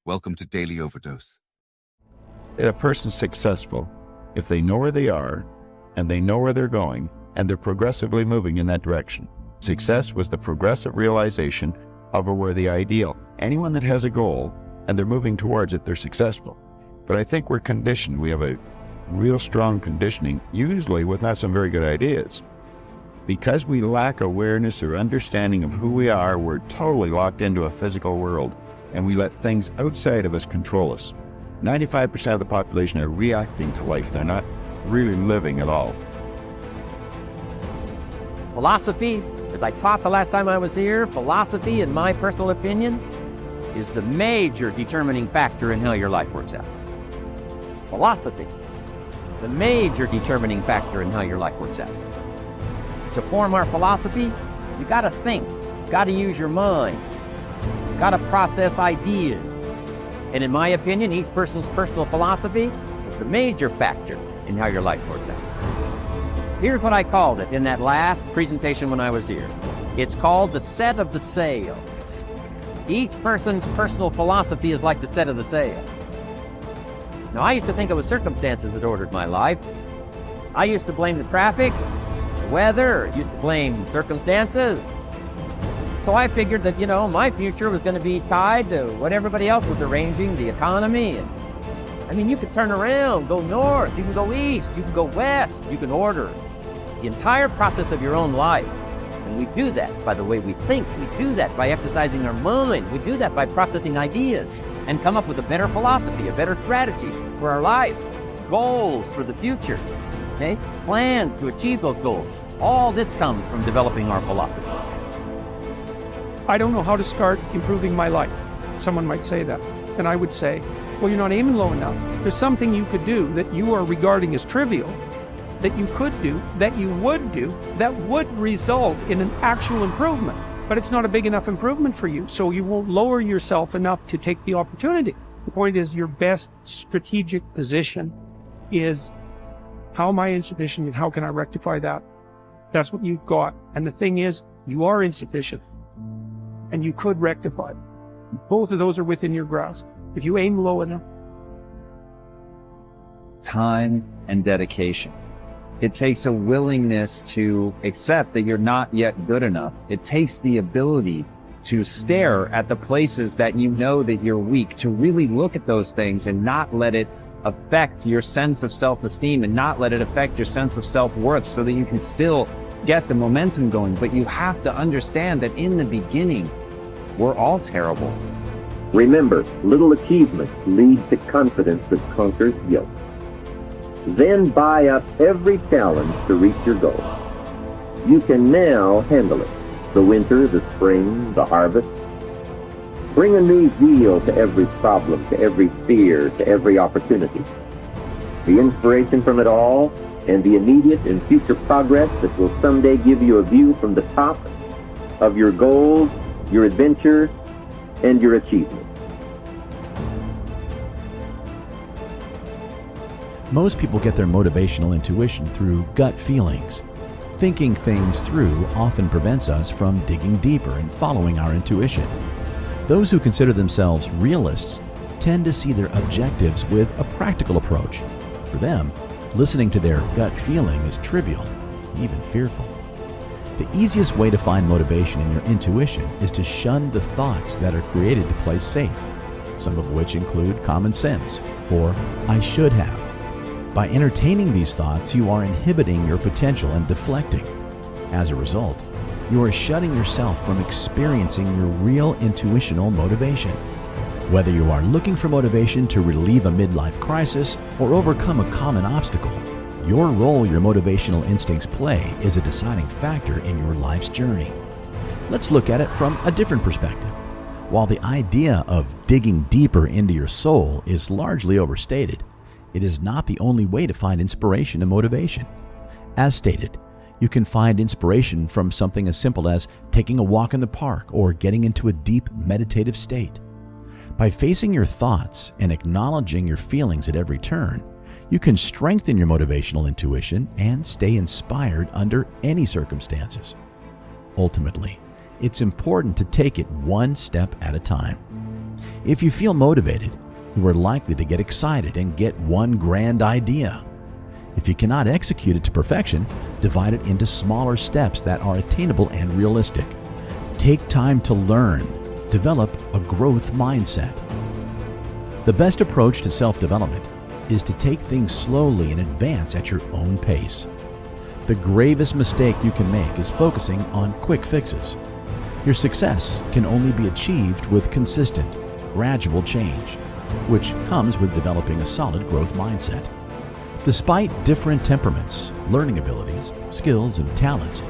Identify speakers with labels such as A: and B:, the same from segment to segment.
A: Welcome to Daily Overdose.
B: A person's successful if they know where they are and they know where they're going and they're progressively moving in that direction. Success was the progressive realization of a worthy ideal. Anyone that has a goal and they're moving towards it, they're successful. But I think we're conditioned. We have a real strong conditioning, usually with not some very good ideas. Because we lack awareness or understanding of who we are, we're totally locked into a physical world, and we let things outside of us control us. 95% of the population are reacting to life. They're not really living at all.
C: Philosophy, as I taught the last time I was here, philosophy, in my personal opinion, is the major determining factor in how your life works out. Philosophy, the major determining factor in how your life works out. To form our philosophy, you gotta think, gotta use your mind, gotta process ideas. And in my opinion, each person's personal philosophy is the major factor in how your life works out. Here's what I called it in that last presentation when I was here. It's called the set of the sail. Each person's personal philosophy is like the set of the sail. Now, I used to think it was circumstances that ordered my life. I used to blame the traffic, the weather, used to blame circumstances. So I figured that, my future was going to be tied to what everybody else was arranging, the economy. And you could turn around, go north, you can go east, you can go west, you can order the entire process of your own life. And we do that by the way we think. We do that by exercising our mind. We do that by processing ideas and come up with a better philosophy, a better strategy for our life, goals for the future, okay? Plans to achieve those goals. All this comes from developing our philosophy.
D: I don't know how to start improving my life. Someone might say that. And I would say, well, you're not aiming low enough. There's something you could do that you are regarding as trivial, that you could do, that you would do, that would result in an actual improvement. But it's not a big enough improvement for you, so you won't lower yourself enough to take the opportunity. The point is, your best strategic position is, how am I insufficient and how can I rectify that? That's what you've got. And the thing is, you are insufficient. And you could rectify it. Both of those are within your grasp. If you aim low enough.
E: Time and dedication. It takes a willingness to accept that you're not yet good enough. It takes the ability to stare at the places that you know that you're weak, to really look at those things and not let it affect your sense of self-esteem and not let it affect your sense of self-worth, so that you can still get the momentum going. But you have to understand that in the beginning, we're all terrible.
F: Remember, little achievements lead to confidence that conquers guilt. Then buy up every challenge to reach your goal. You can now handle it. The winter, the spring, the harvest. Bring a new zeal to every problem, to every fear, to every opportunity. The inspiration from it all and the immediate and future progress that will someday give you a view from the top of your goals, your adventure, and your achievement.
G: Most people get their motivational intuition through gut feelings. Thinking things through often prevents us from digging deeper and following our intuition. Those who consider themselves realists tend to see their objectives with a practical approach. For them, listening to their gut feeling is trivial, even fearful. The easiest way to find motivation in your intuition is to shun the thoughts that are created to play safe, some of which include common sense or I should have. By entertaining these thoughts, you are inhibiting your potential and deflecting. As a result, you are shutting yourself from experiencing your real intuitional motivation. Whether you are looking for motivation to relieve a midlife crisis or overcome a common obstacle, your role your motivational instincts play is a deciding factor in your life's journey. Let's look at it from a different perspective. While the idea of digging deeper into your soul is largely overstated, it is not the only way to find inspiration and motivation. As stated, you can find inspiration from something as simple as taking a walk in the park or getting into a deep meditative state. By facing your thoughts and acknowledging your feelings at every turn, you can strengthen your motivational intuition and stay inspired under any circumstances. Ultimately, it's important to take it one step at a time. If you feel motivated, you are likely to get excited and get one grand idea. If you cannot execute it to perfection, divide it into smaller steps that are attainable and realistic. Take time to learn. Develop a growth mindset. The best approach to self-development is to take things slowly and advance at your own pace. The gravest mistake you can make is focusing on quick fixes. Your success can only be achieved with consistent, gradual change, which comes with developing a solid growth mindset. Despite different temperaments, learning abilities, skills, and talents,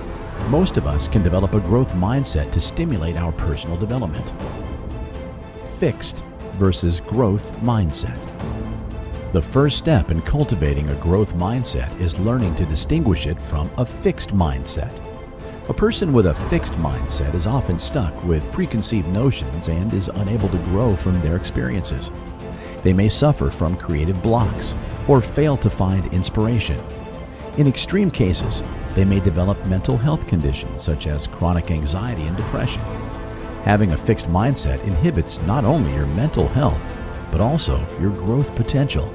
G: most of us can develop a growth mindset to stimulate our personal development. Fixed versus growth mindset. The first step in cultivating a growth mindset is learning to distinguish it from a fixed mindset. A person with a fixed mindset is often stuck with preconceived notions and is unable to grow from their experiences. They may suffer from creative blocks or fail to find inspiration. In extreme cases, they may develop mental health conditions such as chronic anxiety and depression. Having a fixed mindset inhibits not only your mental health, but also your growth potential.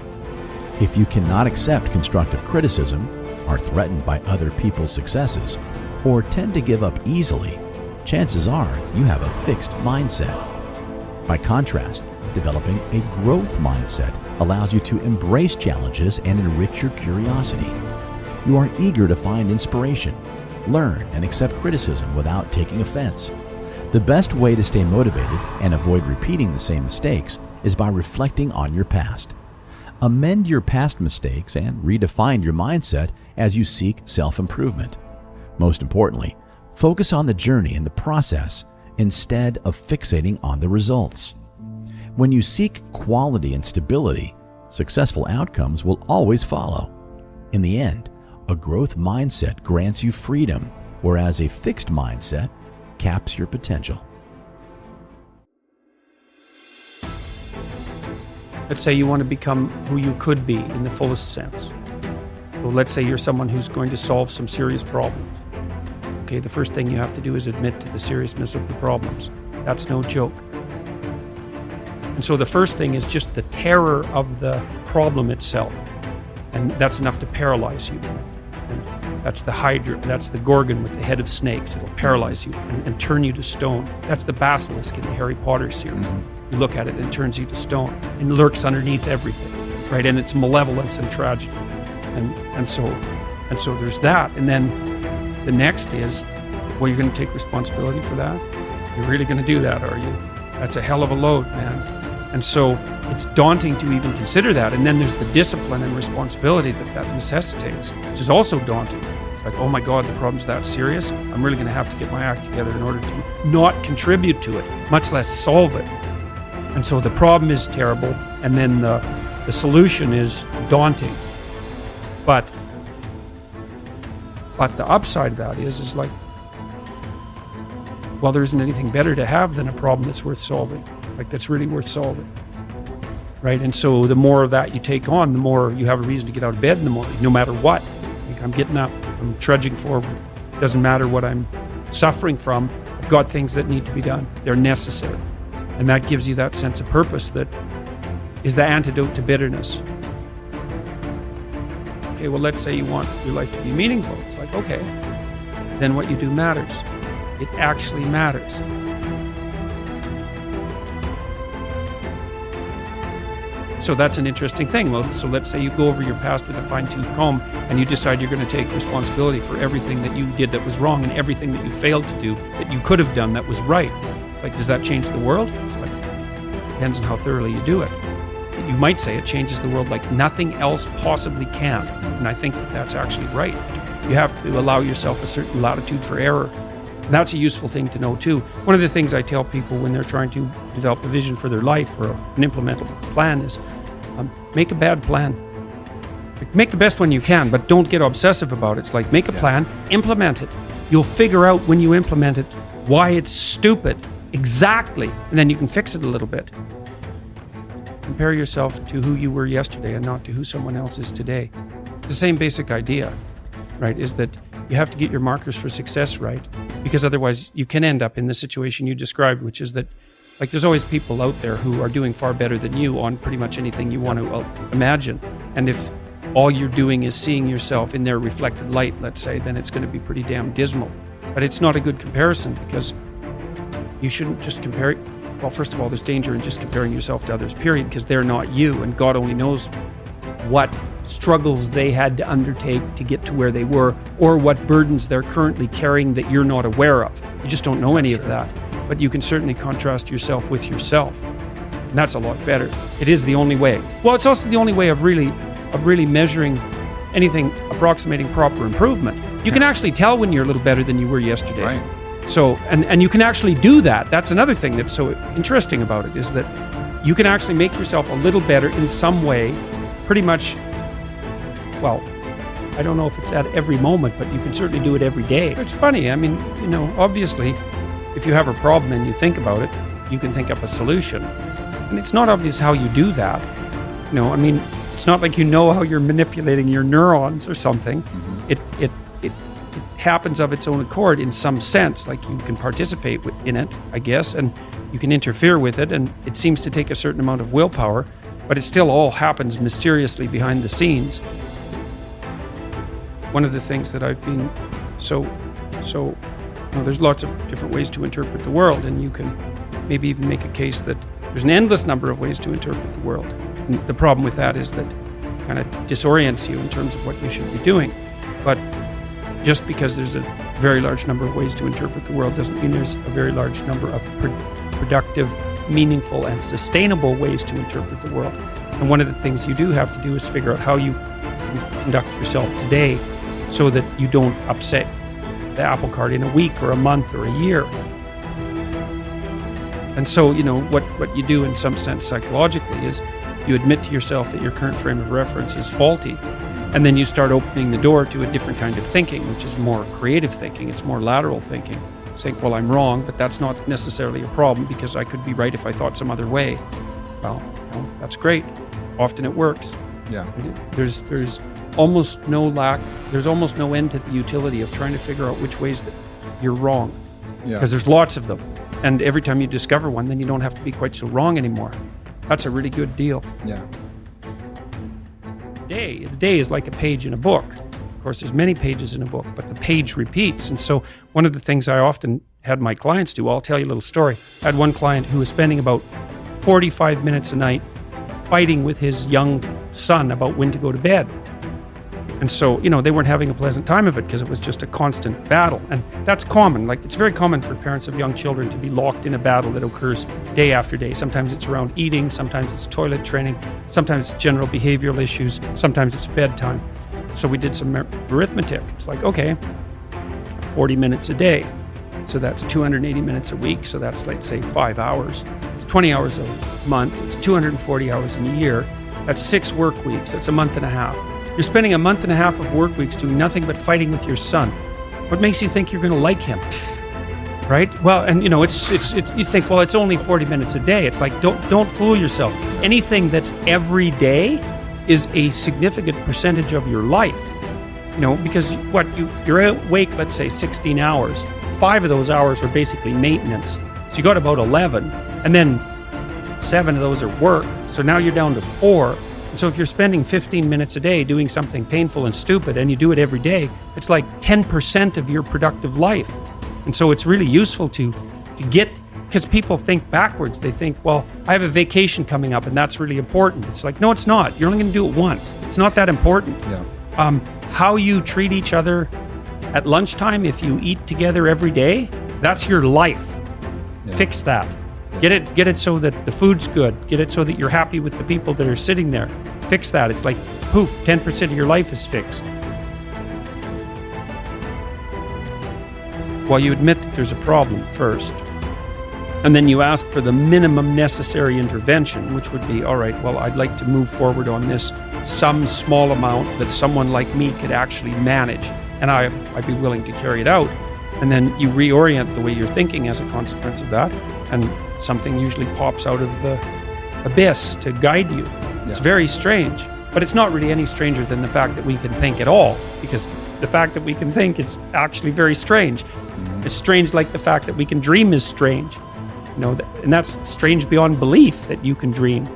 G: If you cannot accept constructive criticism, are threatened by other people's successes, or tend to give up easily, chances are you have a fixed mindset. By contrast, developing a growth mindset allows you to embrace challenges and enrich your curiosity. You are eager to find inspiration, learn, and accept criticism without taking offense. The best way to stay motivated and avoid repeating the same mistakes is by reflecting on your past. Amend your past mistakes and redefine your mindset as you seek self-improvement. Most importantly, focus on the journey and the process instead of fixating on the results. When you seek quality and stability, successful outcomes will always follow. In the end, a growth mindset grants you freedom, whereas a fixed mindset caps your potential.
D: Let's say you want to become who you could be in the fullest sense. So let's say you're someone who's going to solve some serious problems. Okay, the first thing you have to do is admit to the seriousness of the problems. That's no joke. And so the first thing is just the terror of the problem itself. And that's enough to paralyze you. And that's the Hydra, that's the Gorgon with the head of snakes. It'll paralyze you and turn you to stone. That's the basilisk in the Harry Potter series. You look at it and it turns you to stone and lurks underneath everything, right? And it's malevolence and tragedy. And so there's that. And then the next is, well, you're going to take responsibility for that? You're really going to do that, are you? That's a hell of a load, man. And so it's daunting to even consider that. And then there's the discipline and responsibility that necessitates, which is also daunting. It's like, oh my God, the problem's that serious? I'm really going to have to get my act together in order to not contribute to it, much less solve it. And so the problem is terrible, and then the solution is daunting. But the upside of that is like, well, there isn't anything better to have than a problem that's worth solving, like that's really worth solving, right? And so the more of that you take on, the more you have a reason to get out of bed in the morning, no matter what. Like, I'm getting up, I'm trudging forward. Doesn't matter what I'm suffering from. I've got things that need to be done. They're necessary. And that gives you that sense of purpose that is the antidote to bitterness. Okay, well, let's say you want your life to be meaningful. It's like, okay, then what you do matters. It actually matters. So that's an interesting thing. Well, so let's say you go over your past with a fine-tooth comb and you decide you're going to take responsibility for everything that you did that was wrong and everything that you failed to do that you could have done that was right. Like, does that change the world? It's like, depends on how thoroughly you do it. You might say it changes the world like nothing else possibly can. And I think that that's actually right. You have to allow yourself a certain latitude for error. And that's a useful thing to know too. One of the things I tell people when they're trying to develop a vision for their life or an implementable plan is make a bad plan. Make the best one you can, but don't get obsessive about it. It's like, make a plan, implement it. You'll figure out when you implement it why it's stupid. Exactly. And then you can fix it a little bit. Compare yourself to who you were yesterday and not to who someone else is today. The same basic idea, right, is that you have to get your markers for success right, because otherwise you can end up in the situation you described, which is that Like there's always people out there who are doing far better than you on pretty much anything you want to imagine. And if all you're doing is seeing yourself in their reflected light, let's say, then it's going to be pretty damn dismal. But it's not a good comparison, because you shouldn't just compare. Well, first of all, there's danger in just comparing yourself to others, period, because they're not you, and God only knows what struggles they had to undertake to get to where they were, or what burdens they're currently carrying that you're not aware of. You just don't know any of that. But you can certainly contrast yourself with yourself. And that's a lot better. It is the only way. Well, it's also the only way of really measuring anything approximating proper improvement. You can actually tell when you're a little better than you were yesterday.
A: Right.
D: So, and you can actually do that. That's another thing that's so interesting about it, is that you can actually make yourself a little better in some way, pretty much, well, I don't know if it's at every moment, but you can certainly do it every day. It's funny. I mean, obviously, if you have a problem and you think about it, you can think up a solution. And it's not obvious how you do that. I mean, it's not like how you're manipulating your neurons or something. Mm-hmm. It happens of its own accord in some sense. Like you can participate in it, I guess, and you can interfere with it, and it seems to take a certain amount of willpower, but it still all happens mysteriously behind the scenes. One of the things that I've been there's lots of different ways to interpret the world, and you can maybe even make a case that there's an endless number of ways to interpret the world. And the problem with that is that it kind of disorients you in terms of what you should be doing. But just because there's a very large number of ways to interpret the world doesn't mean there's a very large number of productive, meaningful, and sustainable ways to interpret the world. And one of the things you do have to do is figure out how you conduct yourself today so that you don't upset the apple cart in a week or a month or a year. And so, what you do in some sense psychologically is you admit to yourself that your current frame of reference is faulty, and then you start opening the door to a different kind of thinking, which is more creative thinking. It's more lateral thinking. Saying, well, I'm wrong, but that's not necessarily a problem, because I could be right if I thought some other way. Well, that's great. Often it works.
A: Yeah.
D: There's almost no end to the utility of trying to figure out which ways that you're wrong.
A: Yeah.
D: Because there's lots of them. And every time you discover one, then you don't have to be quite so wrong anymore. That's a really good deal.
A: Yeah.
D: The day is like a page in a book. Of course, there's many pages in a book, but the page repeats. And so one of the things I often had my clients do, I'll tell you a little story. I had one client who was spending about 45 minutes a night fighting with his young son about when to go to bed. And so, they weren't having a pleasant time of it, because it was just a constant battle. And that's common. Like, it's very common for parents of young children to be locked in a battle that occurs day after day. Sometimes it's around eating, sometimes it's toilet training, sometimes it's general behavioral issues, sometimes it's bedtime. So we did some arithmetic. It's like, okay, 40 minutes a day. So that's 280 minutes a week. So that's, let's say, 5 hours. It's 20 hours a month. It's 240 hours in a year. That's 6 work weeks. That's a month and a half. You're spending a month and a half of work weeks doing nothing but fighting with your son. What makes you think you're going to like him? Right? Well, and you think, well, it's only 40 minutes a day. It's like, don't fool yourself. Anything that's every day is a significant percentage of your life. Because you're awake, let's say 16 hours. 5 of those hours are basically maintenance. So you got about 11, and then 7 of those are work. So now you're down to 4. So if you're spending 15 minutes a day doing something painful and stupid, and you do it every day, it's like 10% of your productive life. And so it's really useful to get, because people think backwards. They think, well, I have a vacation coming up and that's really important. It's like, no, it's not. You're only going to do it once. It's not that important.
A: Yeah.
D: How you treat each other at lunchtime, if you eat together every day, that's your life.
A: Yeah.
D: Fix that. Get it so that the food's good. Get it so that you're happy with the people that are sitting there. Fix that. It's like, poof, 10% of your life is fixed. Well, you admit that there's a problem first. And then you ask for the minimum necessary intervention, which would be, all right, well, I'd like to move forward on this, some small amount that someone like me could actually manage. And I'd be willing to carry it out. And then you reorient the way you're thinking as a consequence of that. And something usually pops out of the abyss to guide you.
A: Yeah.
D: It's very strange, but it's not really any stranger than the fact that we can think at all, because the fact that we can think is actually very strange.
A: Mm-hmm.
D: It's strange, like the fact that we can dream is strange. And that's strange beyond belief that you can dream,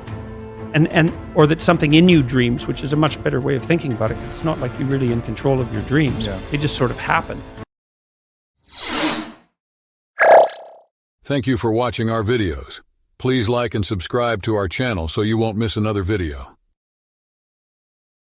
D: and or that something in you dreams, which is a much better way of thinking about it. It's not like you're really in control of your dreams. They just sort of happen.
A: Thank you for watching our videos. Please like and subscribe to our channel so you won't miss another video.